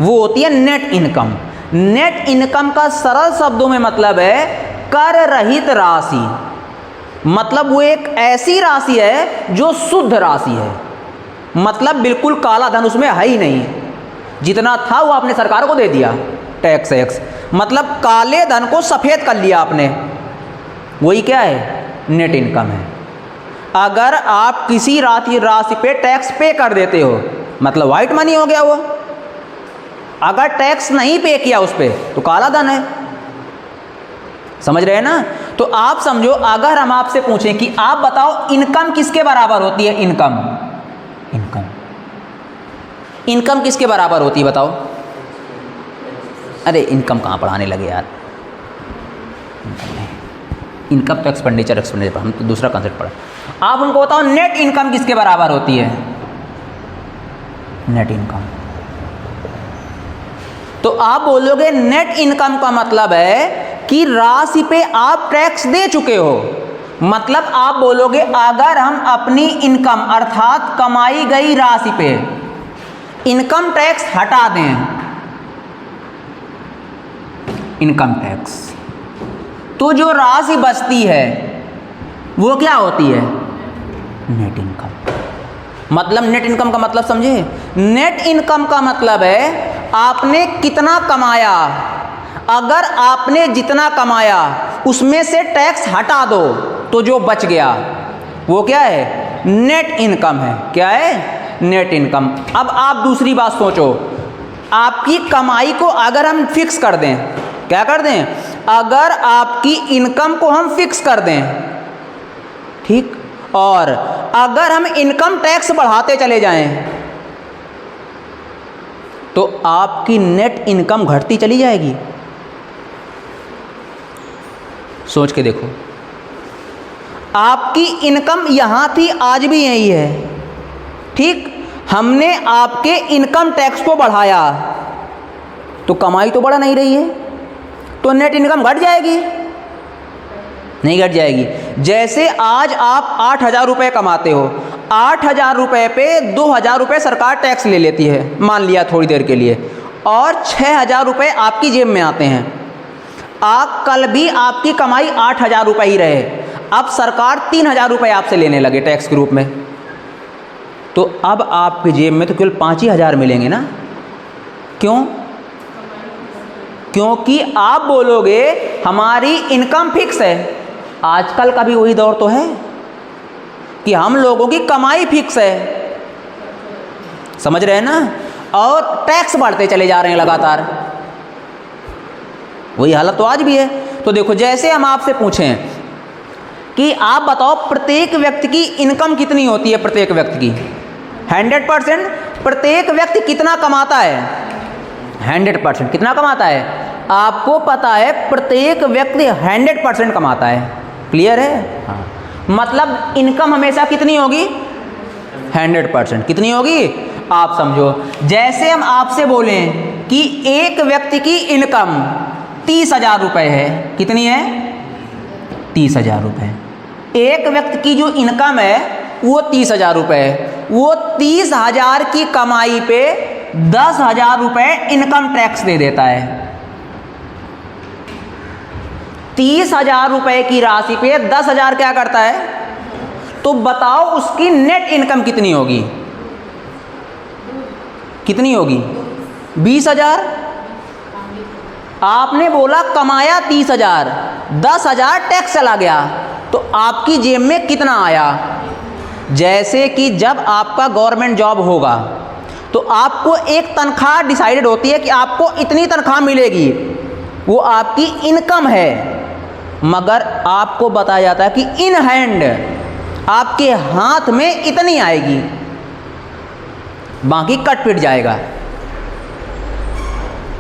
वो होती है नेट इनकम। नेट इनकम का सरल शब्दों में मतलब है कर रहित राशि। मतलब वो एक ऐसी राशि है जो शुद्ध राशि है, मतलब बिल्कुल काला धन उसमें है ही नहीं, जितना था वो आपने सरकार को दे दिया टैक्स एक्स, मतलब काले धन को सफ़ेद कर लिया आपने, वही क्या है, नेट इनकम है। अगर आप किसी राशि पे टैक्स पे कर देते हो मतलब वाइट मनी हो गया वो, अगर टैक्स नहीं पे किया उस पर तो काला धन है। समझ रहे हैं ना? तो आप समझो, अगर हम आपसे पूछें कि आप बताओ इनकम किसके बराबर होती है, इनकम किसके बराबर होती है बताओ? अरे इनकम कहाँ पढ़ाने लगे यार, इनकम तो एक्सपेंडिचर हम तो दूसरा कंसेप्ट पढ़ा। आप उनको बताओ नेट इनकम किसके बराबर होती है, नेट इनकम। तो आप बोलोगे नेट इनकम का मतलब है कि राशि पे आप टैक्स दे चुके हो। मतलब आप बोलोगे अगर हम अपनी इनकम अर्थात कमाई गई राशि पे इनकम टैक्स हटा दें, इनकम टैक्स, तो जो राशि बचती है वो क्या होती है, नेट इनकम। मतलब नेट इनकम का मतलब समझे? नेट इनकम का मतलब है आपने कितना कमाया, अगर आपने जितना कमाया उसमें से टैक्स हटा दो तो जो बच गया वो क्या है, नेट इनकम है। क्या है, नेट इनकम। अब आप दूसरी बात सोचो, आपकी कमाई को अगर हम फिक्स कर दें, क्या कर दें, अगर आपकी इनकम को हम फिक्स कर दें, ठीक, और अगर हम इनकम टैक्स बढ़ाते चले जाएं तो आपकी नेट इनकम घटती चली जाएगी। सोच के देखो, आपकी इनकम यहां थी, आज भी यही है, ठीक, हमने आपके इनकम टैक्स को बढ़ाया तो कमाई तो बढ़ा नहीं रही है, तो नेट इनकम घट जाएगी, नहीं घट जाएगी। जैसे आज आप 8,000 रुपये कमाते हो, 8,000 रुपये पे 2,000 रुपये सरकार टैक्स ले लेती है, मान लिया थोड़ी देर के लिए, और 6,000 रुपये आपकी जेब में आते हैं। आप कल भी आपकी कमाई 8,000 रुपये ही रहे, अब सरकार 3,000 रुपये आपसे लेने लगे टैक्स के रूप में, तो अब आपकी जेब में तो केवल 5,000 मिलेंगे ना। क्यों? क्योंकि आप बोलोगे हमारी इनकम फिक्स है। आजकल का भी वही दौर तो है कि हम लोगों की कमाई फिक्स है, समझ रहे हैं ना, और टैक्स बढ़ते चले जा रहे हैं लगातार, वही हालत तो आज भी है। तो देखो, जैसे हम आपसे पूछें कि आप बताओ प्रत्येक व्यक्ति की इनकम कितनी होती है, प्रत्येक व्यक्ति की 100%, प्रत्येक व्यक्ति कितना कमाता है, 100% कितना कमाता है, आपको पता है प्रत्येक व्यक्ति 100% कमाता है। क्लियर है? हाँ। मतलब इनकम हमेशा कितनी होगी, 100%। कितनी होगी आप समझो। जैसे हम आपसे बोलें कि एक व्यक्ति की इनकम 30,000 रुपये है, कितनी है, 30,000 रुपये। एक व्यक्ति की जो इनकम है वो 30,000 रुपये है, वो 30,000 की कमाई पे 10,000 रुपये इनकम टैक्स दे देता है। 30,000 रुपये की राशि पे 10,000 क्या करता है, तो बताओ उसकी नेट इनकम कितनी होगी, कितनी होगी, 20,000। आपने बोला कमाया 30,000, 10,000 टैक्स चला गया, तो आपकी जेब में कितना आया। जैसे कि जब आपका गवर्नमेंट जॉब होगा तो आपको एक तनख्वाह डिसाइडेड होती है कि आपको इतनी तनख्वाह मिलेगी, वो आपकी इनकम है, मगर आपको बताया जाता है कि इन हैंड आपके हाथ में इतनी आएगी, बाकी कट पिट जाएगा।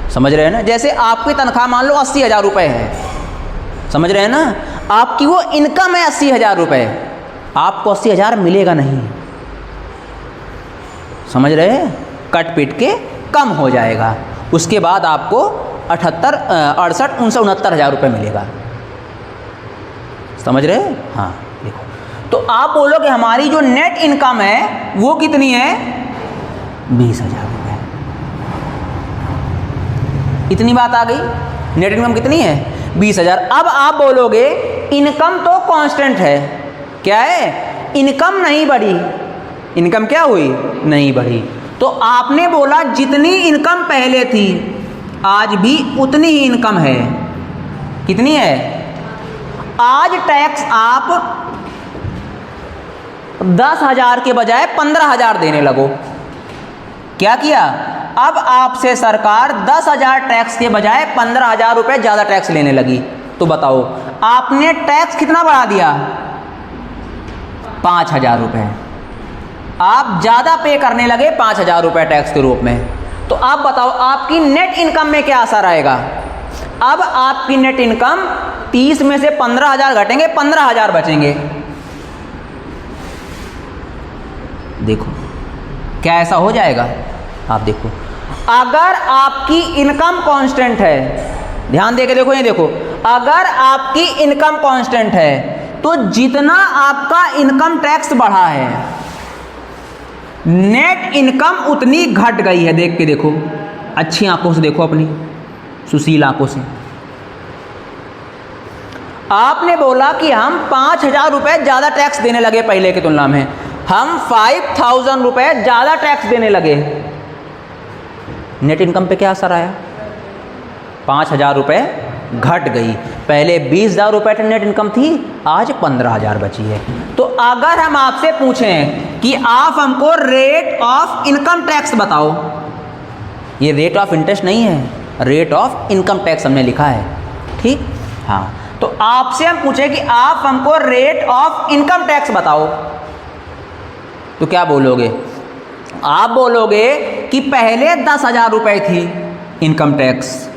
समझ रहे हैं ना? जैसे आपकी तनख्वाह मान लो 80,000 रुपये है, समझ रहे हैं ना, आपकी वो इनकम है 80,000 रुपये, आपको 80,000 मिलेगा नहीं, समझ रहे हैं, कट पिट के कम हो जाएगा, उसके बाद आपको 68, 68, 69,000 रुपये मिलेगा। समझ रहे हैं? हाँ। देखो, तो आप बोलोगे हमारी जो नेट इनकम है वो कितनी है, 20,000 रुपये। इतनी बात आ गई। नेट इनकम कितनी है? 20,000। अब आप बोलोगे इनकम तो कांस्टेंट है, क्या है? इनकम नहीं बढ़ी। इनकम क्या हुई? नहीं बढ़ी। तो आपने बोला जितनी इनकम पहले थी आज भी उतनी ही इनकम है। कितनी है? आज टैक्स आप 10,000 के बजाय 15,000 देने लगो। क्या किया? अब आपसे सरकार 10,000 टैक्स के बजाय 15,000 रुपये ज़्यादा टैक्स लेने लगी। तो बताओ आपने टैक्स कितना बढ़ा दिया? 5,000 रुपये। आप ज़्यादा पे करने लगे 5,000 रुपये टैक्स के रूप में। तो आप बताओ आपकी नेट इनकम में क्या असर आएगा? अब आपकी नेट इनकम 30 में से 15,000 घटेंगे, 15,000 बचेंगे। देखो क्या ऐसा हो जाएगा? आप देखो, अगर आपकी इनकम कांस्टेंट है, ध्यान देके देखो, ये देखो, अगर आपकी इनकम कांस्टेंट है तो जितना आपका इनकम टैक्स बढ़ा है नेट इनकम उतनी घट गई है। देख के देखो, अच्छी आंखों से देखो, अपनी सुशील आंखों से। आपने बोला कि हम 5,000 रुपये ज़्यादा टैक्स देने लगे पहले की तुलना में, हम 5,000 रुपये ज़्यादा टैक्स देने लगे। नेट इनकम पे क्या असर आया? 5,000 रुपये घट गई। पहले 20,000 रुपये नेट इनकम थी, आज 15,000 बची है। तो अगर हम आपसे पूछें कि आप हमको रेट ऑफ इनकम टैक्स बताओ, ये रेट ऑफ इंटरेस्ट नहीं है, रेट ऑफ इनकम टैक्स हमने लिखा है, ठीक? हाँ, तो आपसे हम पूछें कि आप हमको रेट ऑफ इनकम टैक्स बताओ, तो क्या बोलोगे? आप बोलोगे कि पहले 10,000 रुपये थी income tax.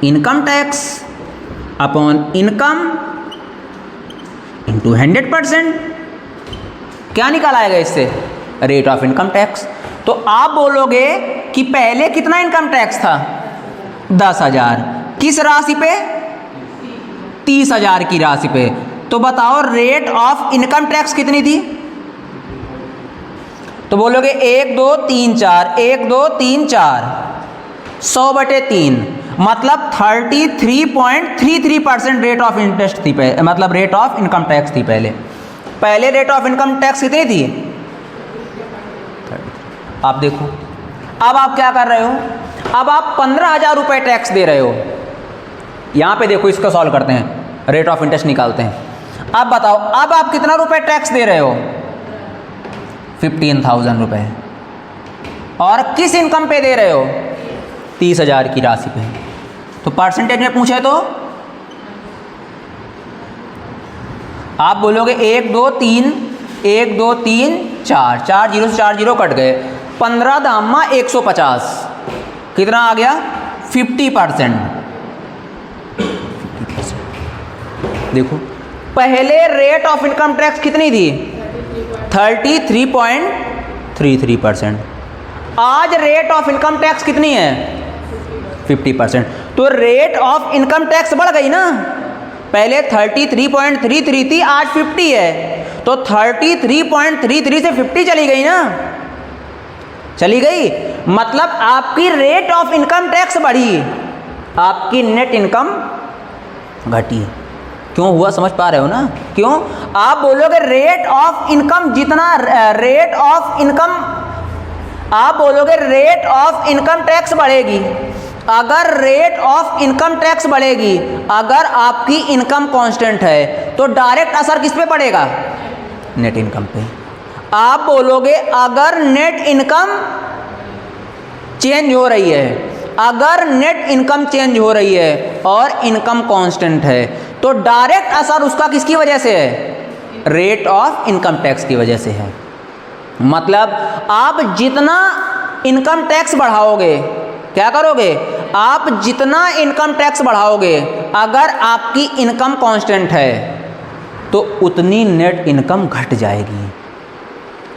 Income tax upon income into 100%, क्या निकल आएगा इससे? Rate of income tax. तो आप बोलोगे कि पहले कितना इनकम टैक्स था? 10,000। किस राशि पे? 30,000 की राशि पे। तो बताओ रेट ऑफ इनकम टैक्स कितनी थी? तो बोलोगे 1 2 3 4, 1 2 3 4, 100/3, मतलब 33.33% रेट ऑफ इंटरेस्ट थी, मतलब रेट ऑफ इनकम टैक्स थी पहले। पहले रेट ऑफ इनकम टैक्स कितनी थी? आप देखो, अब आप क्या कर रहे हो? अब आप 15,000 रुपये टैक्स दे रहे हो। यहां पे देखो, इसको सॉल्व करते हैं, रेट ऑफ इंटरेस्ट निकालते हैं। अब बताओ, अब आप कितना रुपए टैक्स दे रहे हो? 15,000 रुपये। और किस इनकम पे दे रहे हो? 30,000 की राशि पे। तो परसेंटेज में पूछे तो आप बोलोगे 1 2 3, 1 2 3 4, 4 0 से 4 0 कट गए, 15 दामा 150, कितना आ गया? 50%। देखो पहले रेट ऑफ इनकम टैक्स कितनी थी? 33.33%। आज रेट ऑफ इनकम टैक्स कितनी है? 50%। तो रेट ऑफ इनकम टैक्स बढ़ गई ना। पहले 33.33 थी, आज 50 है। तो 33.33 से 50 चली गई ना, चली गई। मतलब आपकी रेट ऑफ इनकम टैक्स बढ़ी, आपकी नेट इनकम घटी। क्यों हुआ समझ पा रहे हो ना? क्यों? आप बोलोगे रेट ऑफ इनकम जितना, रेट ऑफ इनकम, आप बोलोगे रेट ऑफ इनकम टैक्स बढ़ेगी। अगर रेट ऑफ इनकम टैक्स बढ़ेगी, अगर आपकी इनकम कांस्टेंट है, तो डायरेक्ट असर किस पे पड़ेगा? नेट इनकम पे। आप बोलोगे अगर नेट इनकम चेंज हो रही है, अगर नेट इनकम चेंज हो रही है और इनकम कांस्टेंट है, तो डायरेक्ट असर उसका किसकी वजह से है? रेट ऑफ इनकम टैक्स की वजह से है। मतलब आप जितना इनकम टैक्स बढ़ाओगे, क्या करोगे? आप जितना इनकम टैक्स बढ़ाओगे, अगर आपकी इनकम कांस्टेंट है तो उतनी नेट इनकम घट जाएगी।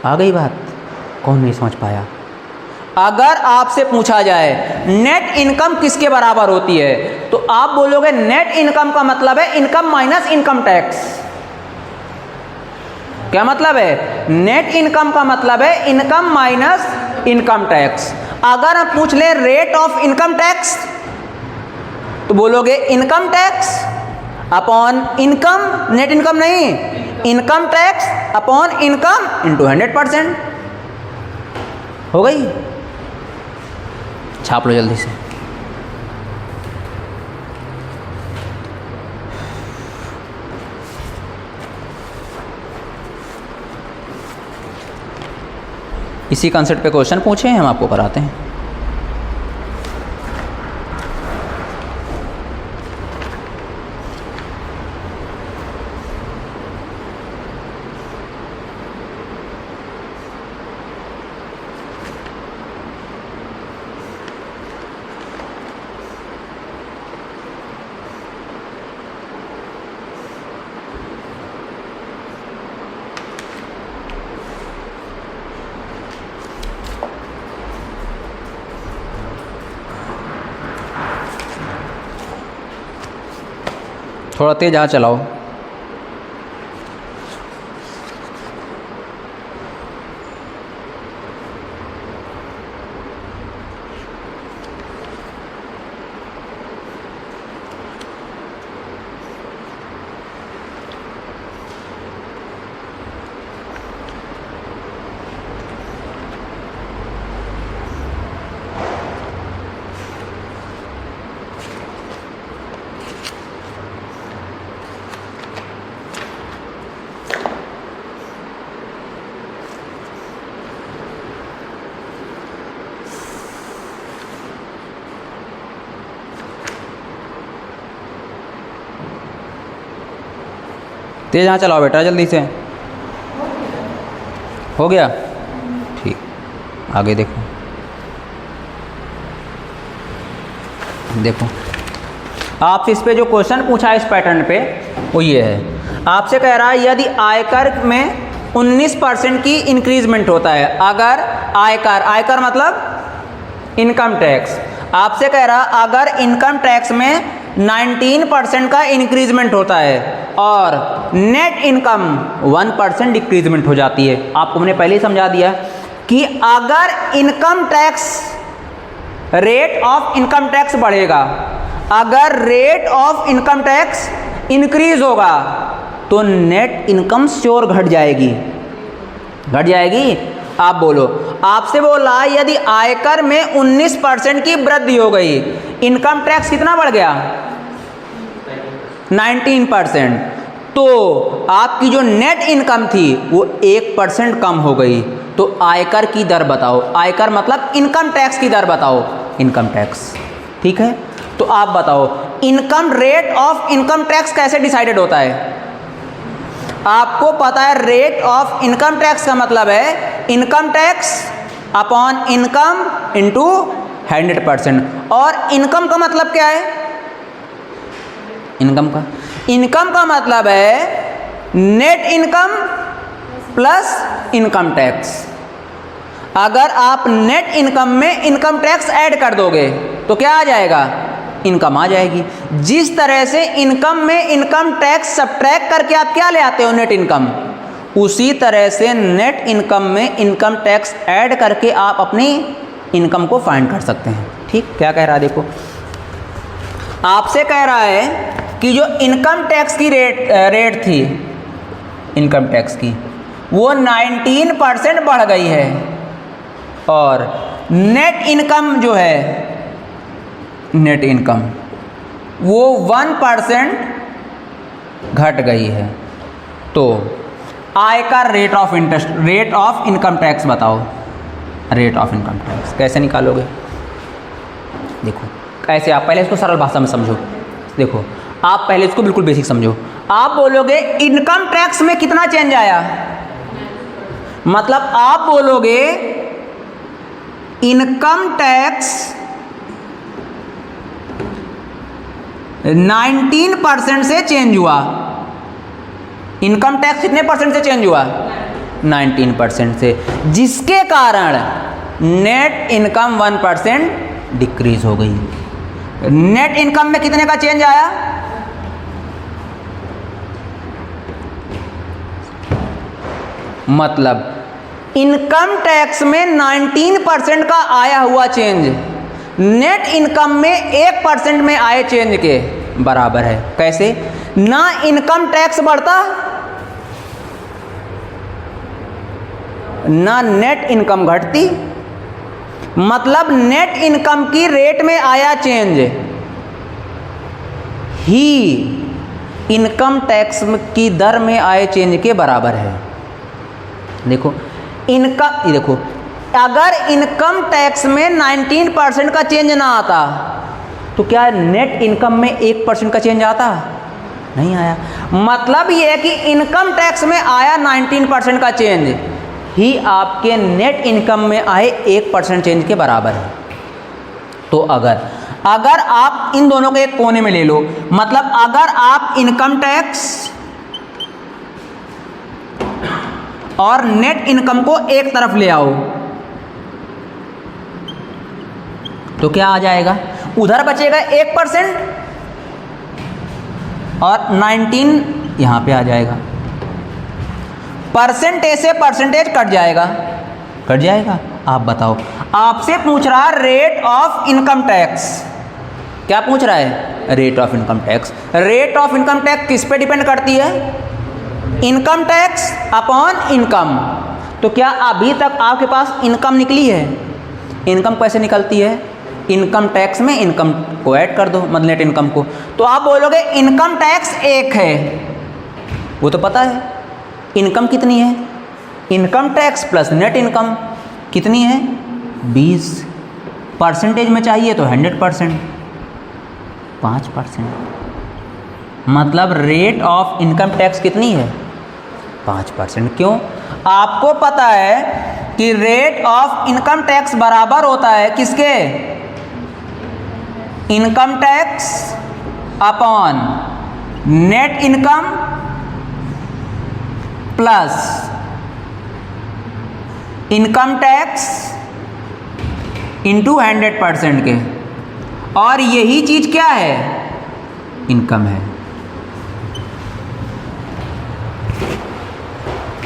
आ गई बात? कौन नहीं समझ पाया? अगर आपसे पूछा जाए नेट इनकम किसके बराबर होती है, तो आप बोलोगे नेट इनकम का मतलब है इनकम माइनस इनकम टैक्स। क्या मतलब है? नेट इनकम का मतलब है इनकम माइनस इनकम टैक्स। अगर हम पूछ ले रेट ऑफ इनकम टैक्स तो बोलोगे income tax upon income, net income नहीं, income tax upon income into 100%। हो गई, छाप लो जल्दी से। इसी कंसेप्ट पे क्वेश्चन पूछे हैं, हम आपको कराते हैं। थोड़ा तेज हाथ चलाओ। तेज यहाँ चलाओ बेटा, जल्दी से। हो गया, ठीक। आगे देखो, देखो आपसे इस पे जो क्वेश्चन पूछा है इस पैटर्न पे वो ये है। आपसे कह रहा है यदि आयकर में 19% की इंक्रीजमेंट होता है, अगर आयकर, आयकर मतलब इनकम टैक्स, आपसे कह रहा अगर इनकम टैक्स में 19% का इंक्रीजमेंट होता है और नेट इनकम 1% डिक्रीजमेंट हो जाती है। आपको मैंने पहले ही समझा दिया कि अगर income tax, rate of income tax बढ़ेगा, अगर rate of income tax increase होगा तो नेट इनकम श्योर घट जाएगी, घट जाएगी। आप बोलो, आपसे बोला यदि आयकर में 19% की वृद्धि हो गई, इनकम टैक्स कितना बढ़ गया 19%, तो आपकी जो नेट इनकम थी वो 1% कम हो गई। तो आयकर की दर बताओ, आयकर मतलब इनकम टैक्स की दर बताओ, इनकम टैक्स, ठीक है। तो आप बताओ income, rate of income tax कैसे डिसाइडेड होता है? आपको पता है रेट ऑफ इनकम टैक्स का मतलब है income tax upon income into 100%। और इनकम का मतलब क्या है? इनकम का मतलब है net income plus income tax. अगर आप नेट इनकम में इनकम टैक्स ऐड कर दोगे तो क्या आ जाएगा? इनकम आ जाएगी। जिस तरह से इनकम में इनकम टैक्स सब्ट्रैक्ट करके आप क्या ले आते हो, नेट इनकम, उसी तरह से नेट इनकम में इनकम टैक्स ऐड करके आप अपनी इनकम को फाइंड कर सकते हैं। ठीक, क्या कह रहा है देखो, आपसे कह रहा है कि जो इनकम टैक्स की रेट थी, इनकम टैक्स की, वो 19% बढ़ गई है और नेट इनकम जो है, नेट इनकम वो 1% घट गई है। तो आयकर rate of interest, rate of income tax बताओ, रेट ऑफ इनकम टैक्स कैसे निकालोगे? देखो कैसे, आप पहले इसको सरल भाषा में समझो। देखो आप पहले इसको बिल्कुल बेसिक समझो। आप बोलोगे इनकम टैक्स में कितना चेंज आया, मतलब आप बोलोगे इनकम टैक्स 19% से चेंज हुआ। इनकम टैक्स कितने परसेंट से चेंज हुआ? 19% से, जिसके कारण नेट इनकम 1% डिक्रीज हो गई। नेट इनकम में कितने का चेंज आया? मतलब इनकम टैक्स में 19% का आया हुआ चेंज नेट इनकम में 1% में आए चेंज के बराबर है। कैसे? ना इनकम टैक्स बढ़ता ना नेट इनकम घटती, मतलब नेट इनकम की रेट में आया चेंज ही इनकम टैक्स की दर में आए चेंज के बराबर है। देखो इनकम, देखो अगर इनकम टैक्स में 19% का चेंज ना आता तो क्या नेट इनकम में 1% का चेंज आता? नहीं आया। मतलब ये है कि इनकम टैक्स में आया 19% का चेंज ही आपके नेट इनकम में आए 1% चेंज के बराबर है। तो अगर आप इन दोनों के एक कोने में ले लो, मतलब अगर आप इनकम टैक्स और नेट इनकम को एक तरफ ले आओ तो क्या आ जाएगा? उधर बचेगा 1% और 19 यहां पे आ जाएगा। परसेंटेज से परसेंटेज कट जाएगा। आप बताओ, आपसे पूछ रहा है रेट ऑफ इनकम टैक्स। क्या पूछ रहा है? Rate of income tax. Rate of income tax किस पे डिपेंड करती है? Income tax upon income. तो क्या अभी तक आपके पास इनकम निकली है? इनकम कैसे निकलती है? इनकम टैक्स में इनकम को ऐड कर दो, मतलब नेट इनकम को। तो आप बोलोगे इनकम टैक्स 1 है, वो तो पता है। इनकम कितनी है? Income tax plus net income कितनी है? 20। परसेंटेज में चाहिए तो 100%, 5%। मतलब रेट ऑफ इनकम टैक्स कितनी है? 5%। क्यों? आपको पता है कि रेट ऑफ इनकम टैक्स बराबर होता है किसके? Income tax upon net income plus income tax into 100% के। और यही चीज क्या है? इनकम है।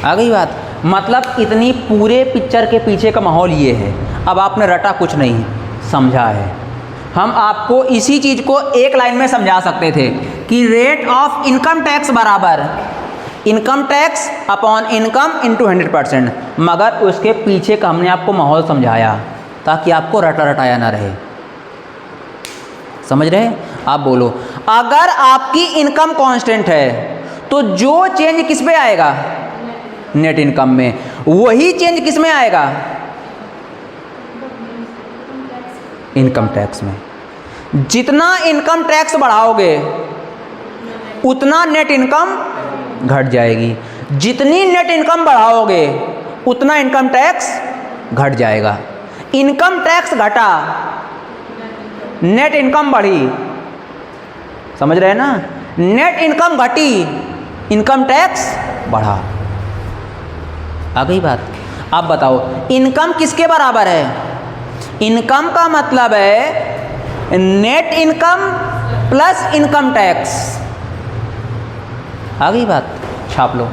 आ गई बात? मतलब इतनी पूरे पिक्चर के पीछे का माहौल ये है। अब आपने रटा कुछ नहीं, समझा है। हम आपको इसी चीज को एक लाइन में समझा सकते थे कि रेट ऑफ इनकम टैक्स बराबर income tax upon income into 100%, मगर उसके पीछे का हमने आपको माहौल समझाया ताकि आपको रटा रटाया ना रहे। समझ रहे? आप बोलो, अगर आपकी इनकम कांस्टेंट है तो जो चेंज किस पे आएगा? नेट इनकम में। वही चेंज किस में आएगा? इनकम टैक्स में। जितना इनकम टैक्स बढ़ाओगे उतना नेट इनकम घट जाएगी। जितनी नेट इनकम बढ़ाओगे उतना इनकम टैक्स घट जाएगा। इनकम टैक्स घटा, नेट इनकम बढ़ी। समझ रहे हैं ना? नेट इनकम घटी, इनकम टैक्स बढ़ा। आ गई बात? आप बताओ इनकम किसके बराबर है? इनकम का मतलब है net income plus income tax. आ गई बात? छाप लो।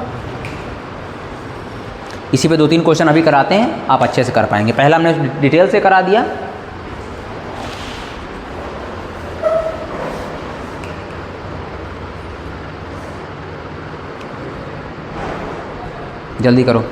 इसी पे 2-3 क्वेश्चन अभी कराते हैं, आप अच्छे से कर पाएंगे। पहला हमने डिटेल से करा दिया। जल्दी करो।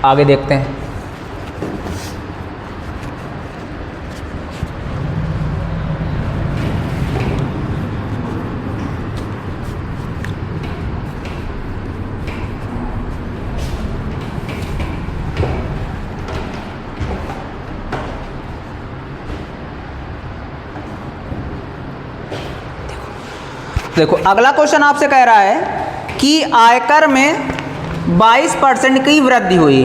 आगे देखते हैं। देखो अगला क्वेश्चन आपसे कह रहा है कि आयकर में 22% की वृद्धि हुई।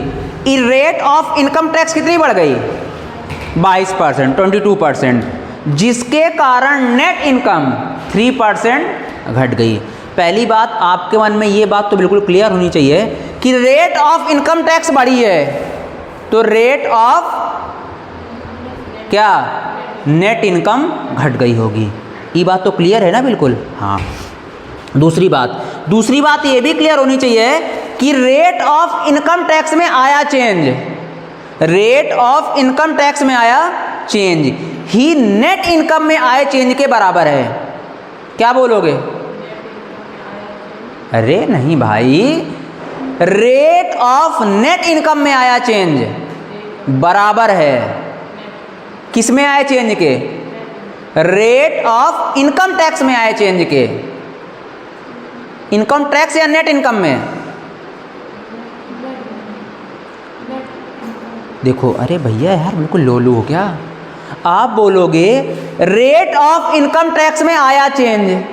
रेट ऑफ इनकम टैक्स कितनी बढ़ गई? 22%, 22%, जिसके कारण नेट इनकम 3% घट गई। पहली बात आपके मन में ये बात तो बिल्कुल क्लियर होनी चाहिए कि रेट ऑफ इनकम टैक्स बढ़ी है तो रेट ऑफ क्या नेट इनकम घट गई होगी। ये बात तो क्लियर है ना बिल्कुल। हाँ, दूसरी बात ये भी क्लियर होनी चाहिए कि रेट ऑफ इनकम टैक्स में आया change, rate of income tax में आया चेंज ही नेट इनकम में आए चेंज के बराबर है। क्या बोलोगे? अरे नहीं भाई, रेट ऑफ नेट इनकम में आया चेंज बराबर है किस में आए चेंज के? रेट ऑफ इनकम टैक्स में आए चेंज के। इनकम टैक्स या नेट इनकम में? देखो, अरे भैया यार बिल्कुल लोलू हो क्या? आप बोलोगे रेट ऑफ इनकम टैक्स में आया चेंज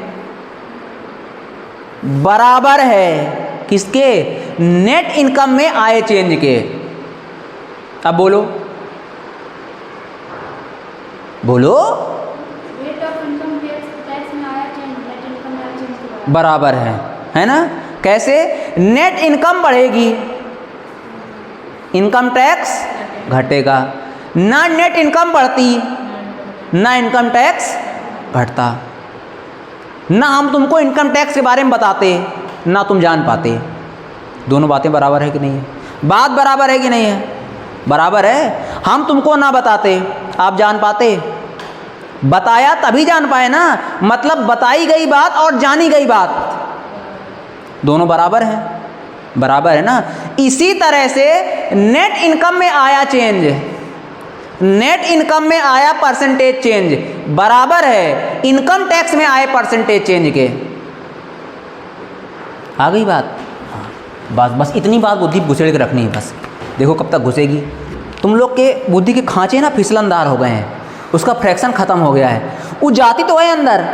बराबर है किसके? नेट इनकम में आए चेंज के। अब बोलो रेट ऑफ इनकम टैक्स में आया चेंज नेट इनकम में आया चेंज के बराबर है ना? कैसे? नेट इनकम बढ़ेगी, इनकम टैक्स घटेगा, ना नेट इनकम बढ़ती ना इनकम टैक्स घटता। ना हम तुमको इनकम टैक्स के बारे में बताते ना तुम जान पाते। दोनों बातें बराबर है कि नहीं है? बात बराबर है कि नहीं है? बराबर है। हम तुमको ना बताते आप जान पाते, बताया तभी जान पाए ना। मतलब बताई गई बात और जानी गई बात दोनों बराबर है, बराबर है ना। इसी तरह से नेट इनकम में आया चेंज, नेट इनकम में आया परसेंटेज चेंज बराबर है इनकम टैक्स में आए परसेंटेज चेंज के। आ गई बात? बस इतनी बात बुद्धि घुसेड़ के रखनी है बस। देखो कब तक घुसेगी। तुम लोग के बुद्धि के खांचे ना फिसलनदार हो गए हैं, उसका फ्रैक्शन खत्म हो गया है। वो जाती तो है अंदर,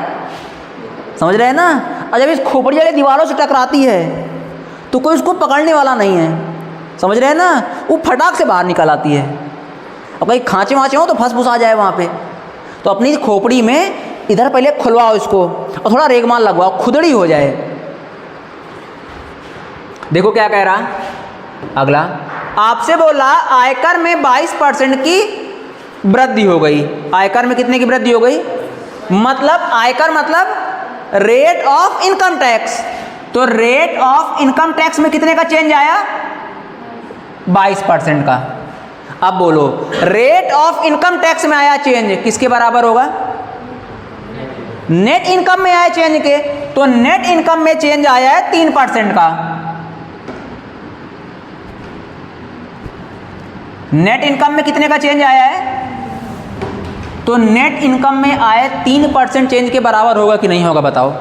समझ रहे हैं ना। और जब इस खोपड़ी वाली दीवारों से टकराती है तो कोई उसको पकड़ने वाला नहीं है, समझ रहे हैं ना। वो फटाक से बाहर निकल आती है। अब कहीं खांचे वाँचे हो तो फंस फुस आ जाए वहाँ पे, तो अपनी खोपड़ी में इधर पहले खुलवाओ इसको और थोड़ा रेगमाल लगवाओ, खुदड़ी हो जाए। देखो क्या कह रहा अगला, आपसे बोला आयकर में 22% की वृद्धि हो गई। आयकर में कितने की वृद्धि हो गई? मतलब आयकर मतलब रेट ऑफ इनकम टैक्स। तो रेट ऑफ इनकम टैक्स में कितने का चेंज आया? 22% का। अब बोलो रेट ऑफ इनकम टैक्स में आया चेंज किसके बराबर होगा? नेट इनकम में आया चेंज के। तो नेट इनकम में चेंज आया है 3% का। नेट इनकम में कितने का चेंज आया है? तो नेट इनकम में आए 3% चेंज के बराबर होगा कि नहीं होगा बताओ?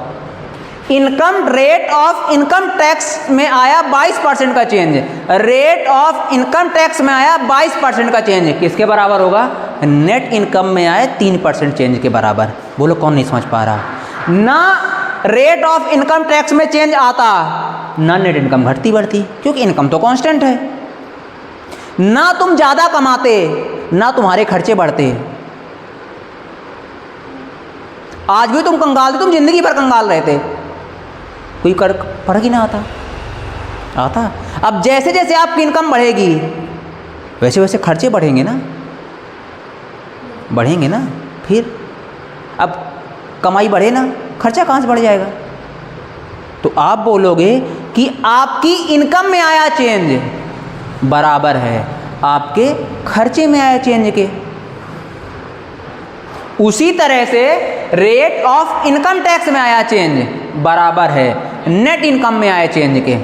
Income rate of income tax में आया 22% का change, rate of income tax में आया 22% का चेंज, किसके बराबर होगा? नेट इनकम में आए 3% चेंज के बराबर। बोलो कौन नहीं समझ पा रहा? ना रेट ऑफ इनकम टैक्स में चेंज आता ना नेट इनकम घटती बढ़ती, क्योंकि इनकम तो कांस्टेंट है। ना तुम ज़्यादा कमाते ना तुम्हारे खर्चे बढ़ते। आज भी तुम कंगाल थे, तुम जिंदगी भर कंगाल रहते, कोई फर्क ही ना आता। अब जैसे जैसे आपकी इनकम बढ़ेगी वैसे वैसे खर्चे बढ़ेंगे ना, बढ़ेंगे ना। फिर अब कमाई बढ़े ना, खर्चा कहाँ से बढ़ जाएगा? तो आप बोलोगे कि आपकी इनकम में आया चेंज बराबर है आपके खर्चे में आया चेंज के। उसी तरह से रेट ऑफ इनकम टैक्स में आया चेंज बराबर है नेट इनकम में आए चेंज के।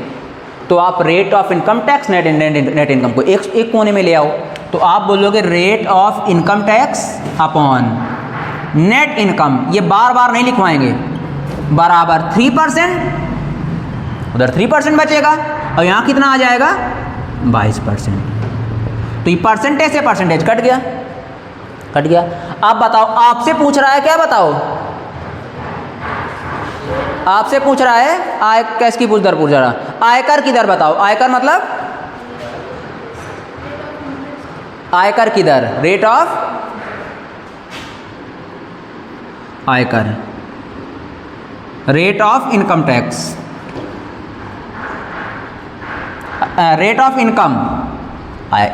तो आप rate of income tax net income को एक कोने में ले आओ। तो आप बोलोगे rate of income tax upon net income, ये बार बार नहीं लिखवाएंगे, बराबर 3%, उधर 3% बचेगा और यहाँ कितना आ जाएगा? 22%। तो ये परसेंटेज से परसेंटेज कट गया। अब बताओ, आपसे पूछ रहा है क्या? बताओ, आपसे पूछ रहा है आय कैस की दर पूछ रहा, आयकर की दर बताओ। आयकर मतलब आयकर की दर, रेट ऑफ आयकर। Rate of income tax, rate of income,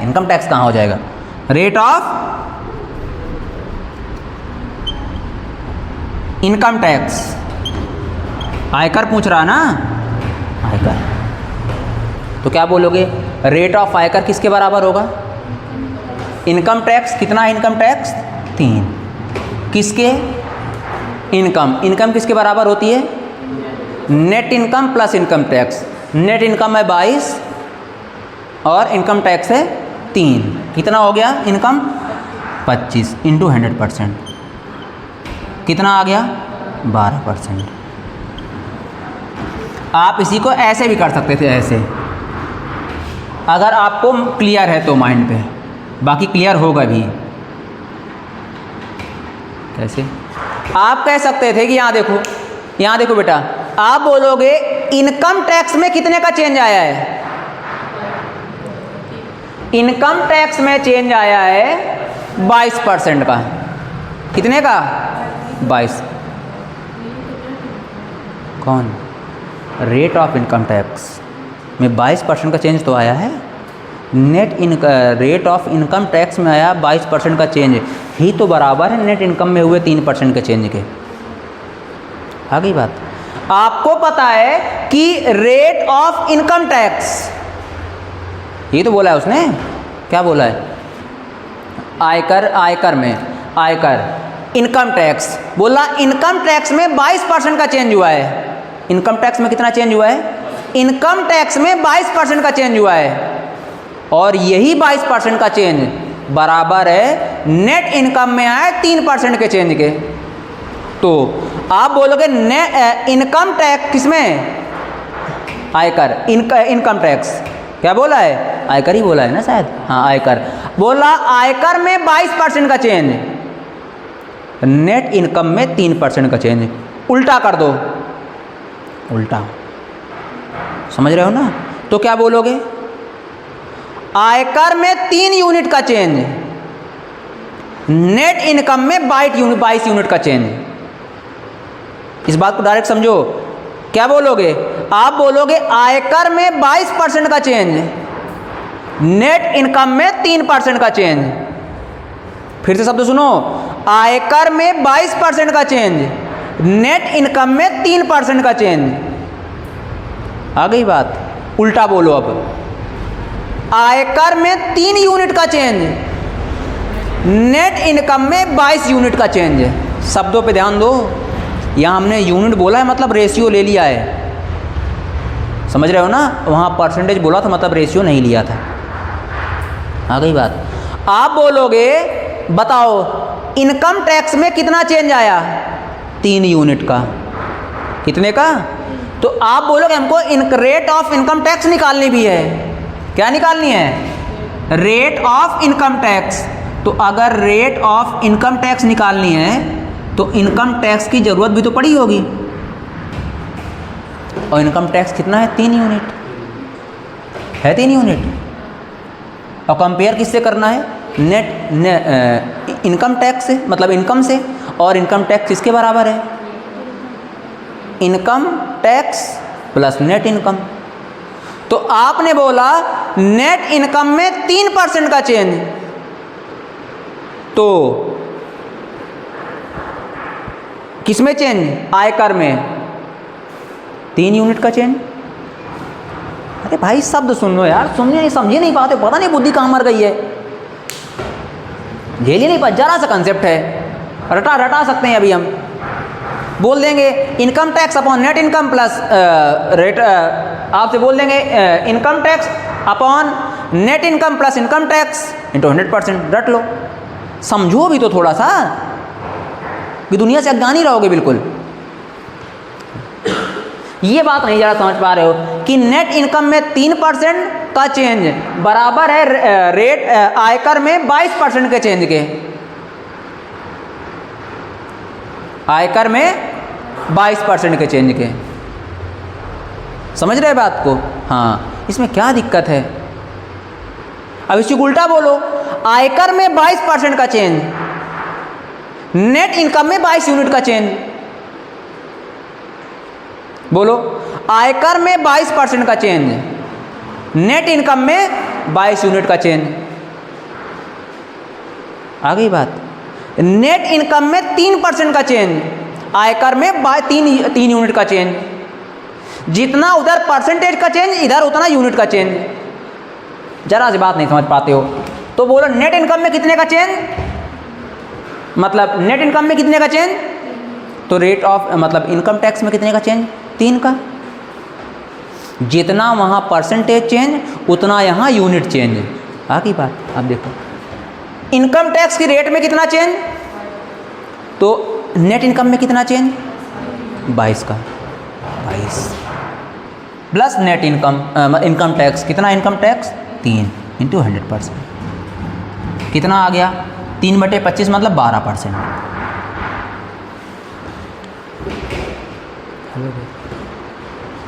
income tax कहाँ हो जाएगा, रेट ऑफ इनकम टैक्स, आयकर पूछ रहा ना, आयकर, तो क्या बोलोगे, रेट ऑफ आयकर किसके बराबर होगा, इनकम टैक्स, कितना है इनकम टैक्स 3, किसके, इनकम, इनकम किसके बराबर होती है, net income plus income tax, net income है 22 और इनकम टैक्स है 3, कितना हो गया इनकम 25 इंटू 100%, कितना आ गया 12%। आप इसी को ऐसे भी कर सकते थे, ऐसे, अगर आपको क्लियर है तो माइंड पे, बाकी क्लियर होगा भी। कैसे, आप कह सकते थे कि यहाँ देखो बेटा, आप बोलोगे इनकम टैक्स में कितने का चेंज आया है, इनकम टैक्स में चेंज आया है 22% का, कितने का 22, कौन, रेट ऑफ इनकम टैक्स में 22% का चेंज तो आया है, net rate of income tax में आया 22% का चेंज ही तो बराबर है नेट इनकम में हुए 3% के चेंज के। आ गई बात। आपको पता है कि रेट ऑफ इनकम टैक्स, ये तो बोला है उसने, क्या बोला है, आयकर में, आयकर इनकम टैक्स, बोला इनकम टैक्स में 22% का चेंज हुआ है, इनकम टैक्स में कितना चेंज हुआ है, इनकम टैक्स में 22% का चेंज हुआ है, और यही 22% का चेंज बराबर है नेट इनकम में आए 3% के चेंज के। तो आप बोलोगे इनकम टैक्स किसमें, आयकर, इनकम टैक्स, क्या बोला है, आयकर ही बोला है ना शायद, हाँ आयकर, बोला आयकर में 22% का चेंज, नेट इनकम में 3% का चेंज, उल्टा कर दो, उल्टा, समझ रहे हो ना। तो क्या बोलोगे, आयकर में 3 यूनिट का चेंज, नेट इनकम में 22 यूनिट का चेंज। इस बात को डायरेक्ट समझो, क्या बोलोगे, आप बोलोगे आयकर में 22% का चेंज, नेट इनकम में 3% का चेंज। फिर से शब्द सुनो, आयकर में 22% का चेंज, नेट इनकम में 3% का चेंज। आ गई बात, उल्टा बोलो अब, आयकर में 3 यूनिट का चेंज, नेट इनकम में 22 यूनिट का चेंज। शब्दों पे ध्यान दो, यहाँ हमने यूनिट बोला है मतलब रेशियो ले लिया है, समझ रहे हो ना, वहाँ परसेंटेज बोला था मतलब रेशियो नहीं लिया था। आ गई बात। आप बोलोगे बताओ इनकम टैक्स में कितना चेंज आया, 3 यूनिट का, कितने का, तो आप बोलोगे हमको रेट ऑफ इनकम टैक्स निकालनी भी है, क्या निकालनी है, रेट ऑफ इनकम टैक्स। तो अगर रेट ऑफ इनकम टैक्स निकालनी है तो इनकम टैक्स की ज़रूरत भी तो पड़ी होगी, और इनकम टैक्स कितना है, 3 यूनिट है, 3 यूनिट। और कंपेयर किससे करना है, नेट इनकम टैक्स से, मतलब इनकम से, और इनकम टैक्स किसके बराबर है, income tax plus net income. तो आपने बोला नेट इनकम में 3% का चेंज, तो किसमें चेंज, आयकर में 3 यूनिट का चेंज। अरे भाई शब्द सुन लो यार, सुनने नहीं, समझे नहीं पाते, पता नहीं बुद्धि कहाँ मर गई है, झेल ही नहीं पाते, जरा सा कंसेप्ट है, रटा सकते हैं अभी हम, बोल देंगे income tax upon net income plus rate, आपसे बोल देंगे income tax upon net income plus income tax into 100%, रट लो, समझो भी तो थोड़ा सा, कि दुनिया से अज्ञानी रहोगे बिल्कुल। ये बात नहीं ज़रा समझ पा रहे हो कि नेट इनकम में 3% का चेंज बराबर है रेट आयकर में 22% के चेंज के, आयकर में 22% के चेंज के, समझ रहे बात को, हाँ, इसमें क्या दिक्कत है। अब इसी उल्टा बोलो, आयकर में 22% का चेंज, नेट इनकम में 22 यूनिट का चेंज, बोलो, आयकर में 22% का चेंज, नेट इनकम में 22 यूनिट का चेंज। आ गई बात। नेट इनकम में 3% का चेंज, आयकर में 3 यूनिट का चेंज। जितना उधर परसेंटेज का चेंज, इधर उतना यूनिट का चेंज। जरा सी बात नहीं समझ पाते हो तो बोलो, नेट इनकम में कितने का चेंज, मतलब नेट इनकम में कितने का चेंज, तो रेट ऑफ मतलब इनकम टैक्स में कितने का चेंज, 3 का। जितना वहाँ परसेंटेज चेंज, उतना यहाँ यूनिट चेंज। आ गई बात। अब देखो, इनकम टैक्स की रेट में कितना चेंज, तो नेट इनकम में कितना चेंज, 22 का, 22 plus net income, income tax कितना, इनकम टैक्स 3 इंटू 100%, कितना आ गया, 3/25 मतलब 12%।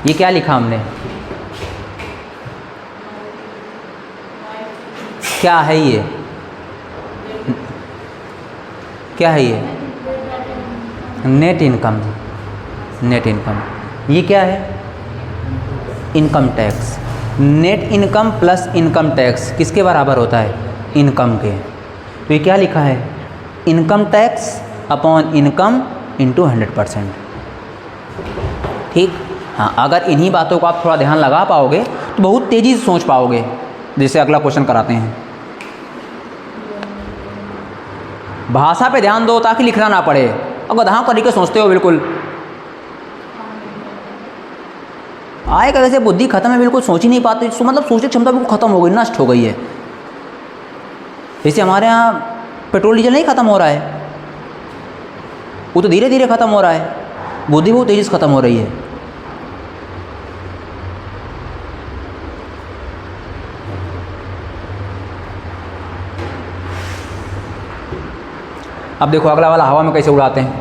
ये क्या लिखा हमने, क्या है ये, क्या है ये, नेट इनकम, नेट इनकम। ये क्या है, income tax. Net income plus income tax किसके बराबर होता है, इनकम के। तो ये क्या लिखा है, income tax upon income into 100%। ठीक। हाँ, अगर इन्हीं बातों को आप थोड़ा ध्यान लगा पाओगे तो बहुत तेज़ी से सोच पाओगे। जैसे अगला क्वेश्चन कराते हैं, भाषा पे ध्यान दो ताकि लिखना ना पड़े। अगर गधा तरीके सोचते हो बिल्कुल, आएगा वैसे बुद्धि खत्म है, बिल्कुल सोच ही नहीं पाते, मतलब सोचने की क्षमता बिल्कुल खत्म हो गई, नष्ट हो गई है। जैसे हमारे यहाँ पेट्रोल डीजल नहीं खत्म हो रहा है, वो तो धीरे धीरे खत्म हो रहा है, बुद्धि बहुत तेज़ी से खत्म हो रही है। अब देखो अगला वाला हवा में कैसे उड़ाते हैं,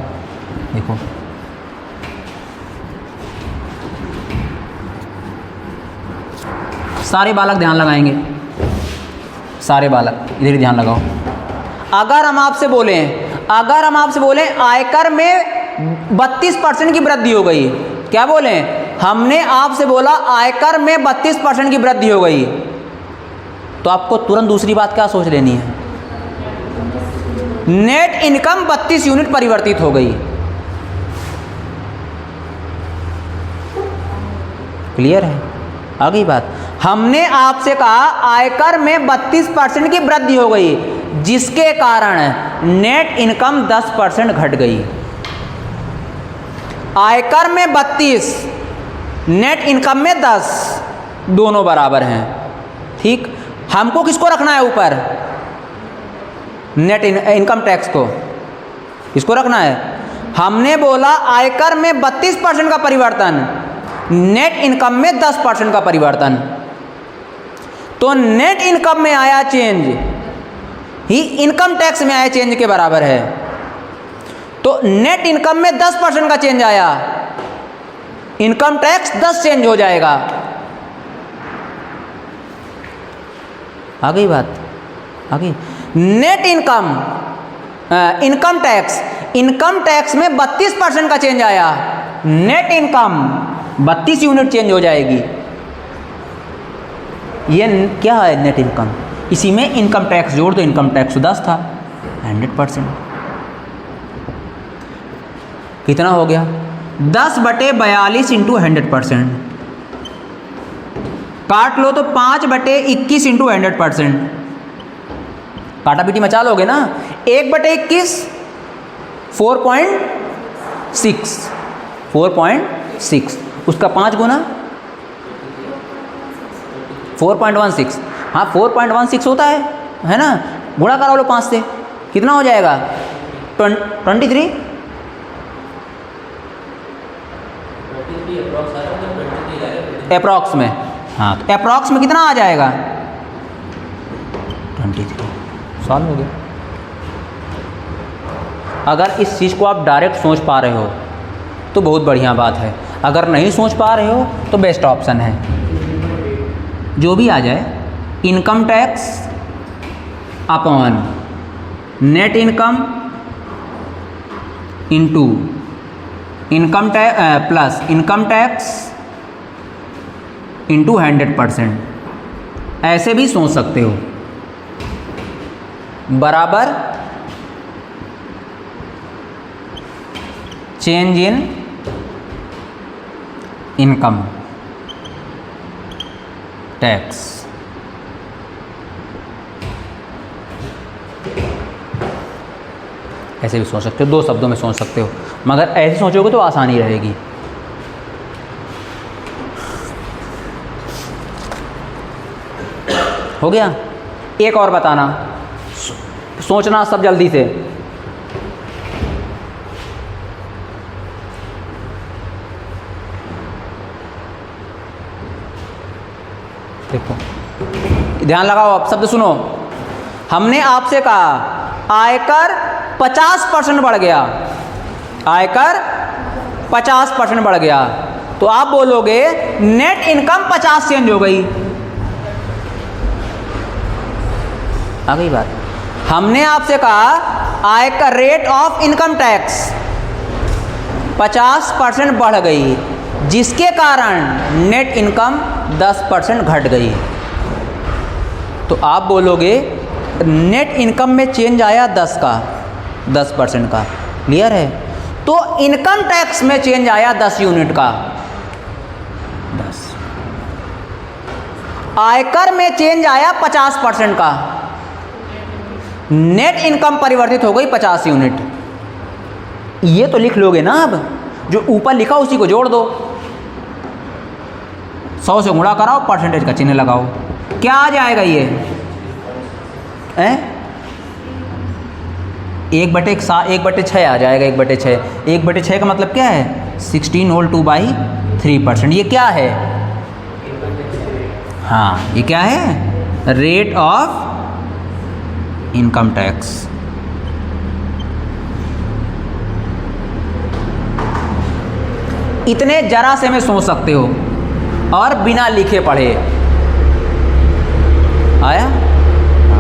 देखो सारे बालक ध्यान लगाएंगे, सारे बालक इधर ही ध्यान लगाओ। अगर हम आपसे बोलें आयकर में 32% की वृद्धि हो गई, क्या बोलें, हमने आपसे बोला आयकर में 32% की वृद्धि हो गई, तो आपको तुरंत दूसरी बात क्या सोच लेनी है, नेट इनकम 32 यूनिट परिवर्तित हो गई। क्लियर है, आ गई बात। हमने आपसे कहा आयकर में 32% की वृद्धि हो गई, जिसके कारण नेट इनकम 10% घट गई। आयकर में 32, नेट इनकम में 10, दोनों बराबर हैं। ठीक। हमको किसको रखना है ऊपर, नेट इनकम टैक्स को, किसको रखना है। हमने बोला आयकर में 32% का परिवर्तन, नेट इनकम में 10% का परिवर्तन, तो नेट इनकम में आया चेंज ही इनकम टैक्स में आया चेंज के बराबर है। तो नेट इनकम में 10% का चेंज आया, इनकम टैक्स 10 चेंज हो जाएगा। आ गई बात, आ गई। नेट इनकम, इनकम टैक्स में 32% का चेंज आया, नेट इनकम 32 यूनिट चेंज हो जाएगी। ये क्या है, नेट इनकम। इसी में इनकम टैक्स जोड़ दो, इनकम टैक्स 10 था, 100%। कितना हो गया, 10/42 इंटू 100%। काट लो तो 5/21 इंटू 100%। काटा पीटी मचा लोगे ना, 1/21 4.6, उसका 5 गुना 4.16। हाँ 4.16 होता है ना, गुणा करा लो 5 से, कितना हो जाएगा 23। अप्रॉक्स में, हाँ तो अप्रॉक्स में कितना आ जाएगा 23। सॉल्व हो गया। अगर इस चीज़ को आप डायरेक्ट सोच पा रहे हो तो बहुत बढ़िया बात है, अगर नहीं सोच पा रहे हो तो बेस्ट ऑप्शन है, जो भी आ जाए, income tax upon net income into income tax plus income tax into 100%, ऐसे भी सोच सकते हो, बराबर चेंज इन इनकम टैक्स। ऐसे भी सोच सकते हो, दो शब्दों में सोच सकते हो, मगर ऐसे सोचोगे तो आसानी रहेगी। हो गया। एक और बताना, सोचना सब जल्दी से। देखो ध्यान लगाओ, अब शब्द सुनो। हमने आपसे कहा आयकर 50% बढ़ गया, आयकर 50% बढ़ गया, तो आप बोलोगे नेट इनकम 50 चेंज हो गई। आ गई बात। हमने आपसे कहा आयकर रेट ऑफ इनकम टैक्स 50% बढ़ गई, जिसके कारण नेट इनकम 10% घट गई, तो आप बोलोगे नेट इनकम में चेंज आया 10% का। क्लियर है? तो इनकम टैक्स में चेंज आया 10 यूनिट का, 10। आयकर में चेंज आया 50% का, नेट इनकम परिवर्तित हो गई 50 यूनिट। ये तो लिख लोगे ना, अब जो ऊपर लिखा उसी को जोड़ दो, 100 से गुणा कराओ, परसेंटेज का चिन्ह लगाओ, क्या आ जाएगा ये? 1/6 आ जाएगा, 1/6। 1/6 का मतलब क्या है? 16 होल 2/3%। ये क्या है? हाँ, ये क्या है? Rate of income tax. इतने जरा से में सोच सकते हो और बिना लिखे पढ़े। आया?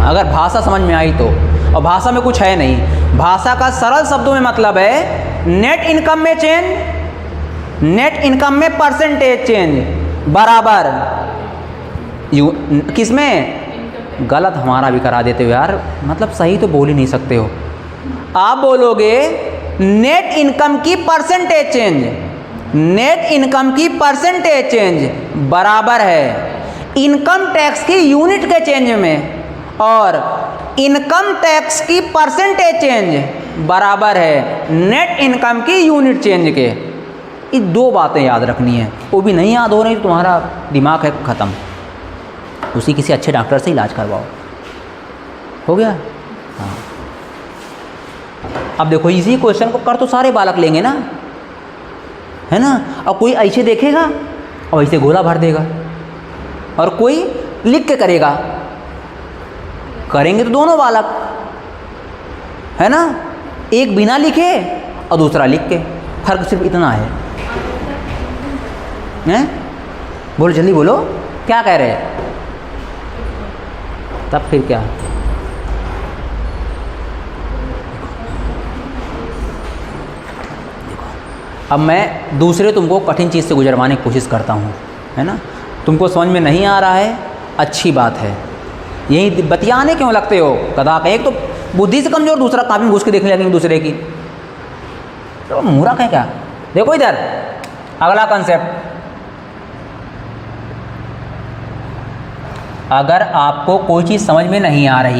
अगर भाषा समझ में आई तो। और भाषा में कुछ है नहीं, भाषा का सरल शब्दों में मतलब है नेट इनकम में चेंज, नेट इनकम में परसेंटेज चेंज बराबर किसमें? गलत हमारा भी करा देते हो यार, मतलब सही तो बोल ही नहीं सकते हो। आप बोलोगे नेट इनकम की परसेंटेज चेंज, नेट इनकम की परसेंटेज चेंज बराबर है इनकम टैक्स की यूनिट के चेंज में, और इनकम टैक्स की परसेंटेज चेंज बराबर है नेट इनकम की यूनिट चेंज के। ये दो बातें याद रखनी है, वो भी नहीं याद हो रही तो तुम्हारा दिमाग है ख़त्म, उसी किसी अच्छे डॉक्टर से इलाज करवाओ। हो गया? हाँ। अब देखो इसी क्वेश्चन को कर तो सारे बालक लेंगे ना, है ना? और कोई ऐसे देखेगा और ऐसे गोला भर देगा, और कोई लिख के करेगा। करेंगे तो दोनों बालक, है ना? एक बिना लिखे और दूसरा लिख के, फर्क सिर्फ इतना है। हैं? बोलो जल्दी बोलो, क्या कह रहे हैं? तब फिर क्या? अब मैं दूसरे तुमको कठिन चीज़ से गुजरवाने की कोशिश करता हूँ, है ना? तुमको समझ में नहीं आ रहा है, अच्छी बात है। यही बतियाने क्यों लगते हो कदा? एक तो बुद्धि से कमजोर, दूसरा काफी घुस के देखने लगेंगे दूसरे की, तो मूर्ख है क्या? देखो इधर अगला कंसेप्ट। अगर आपको कोई चीज़ समझ में नहीं आ रही